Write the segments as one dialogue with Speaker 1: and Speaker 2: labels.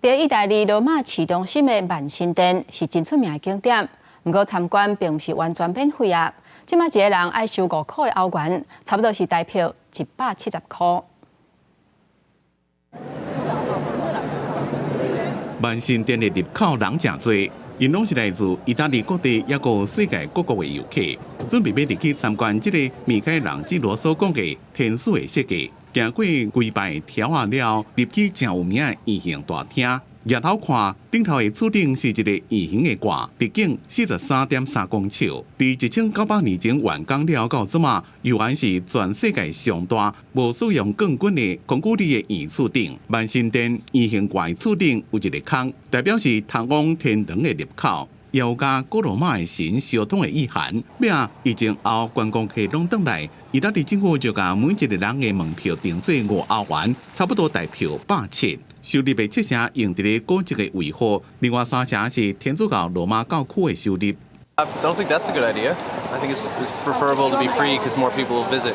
Speaker 1: 在意大利罗马市中心的万神殿是真出名的景点，不过参观并不是完全免费啊。即马一个人要收5块的欧元，差不多是台票170块。
Speaker 2: 万神殿的入口人真多，因拢是来自意大利各地，也有世界各国的游客，准备要入去参观这个米开朗基罗所讲的天使的设计。行过规排条啊了，入去真有名的圆形大厅。抬头看，顶头的柱顶是一个圆形的挂，直径43.3公尺。伫1900年前完工了到即马，犹原是全世界上大、无使用冠军的孔古力的圆柱顶。万神殿圆形挂柱顶有一个孔，代表是通往天堂的入口。也有甲古罗马的神相通的意涵。并疫情后观光客拢倒来，意大利政府就甲每一个人的门票定做5欧元，差不多台票170。收入的7成用伫咧古迹的维护，另外3成是天主教罗马教区的收入。
Speaker 3: I don't think that's a good idea. I think it's preferable to be free because more people will visit.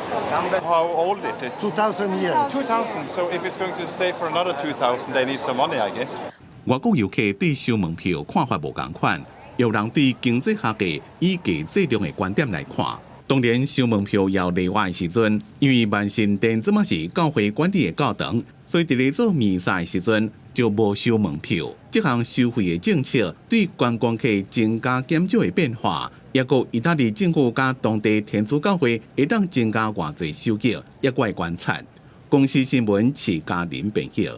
Speaker 4: How old is it?
Speaker 5: 2,000 years.
Speaker 4: 2,000. So if it's going to stay for another 2,000, they need some money, I guess.
Speaker 2: 外国游客对收门票看法无同款，也有人对经济学的以价质量的观点来看。当然，收门票要例外的时阵，因为万神殿即马是教会管理的教堂，所以伫咧做弥撒的时阵就无收门票。这项收费的政策对观光客增加减少的变化，也有意大利政府甲当地天主教会会当增加偌济收益，也怪观察。公司新闻，徐嘉玲编辑。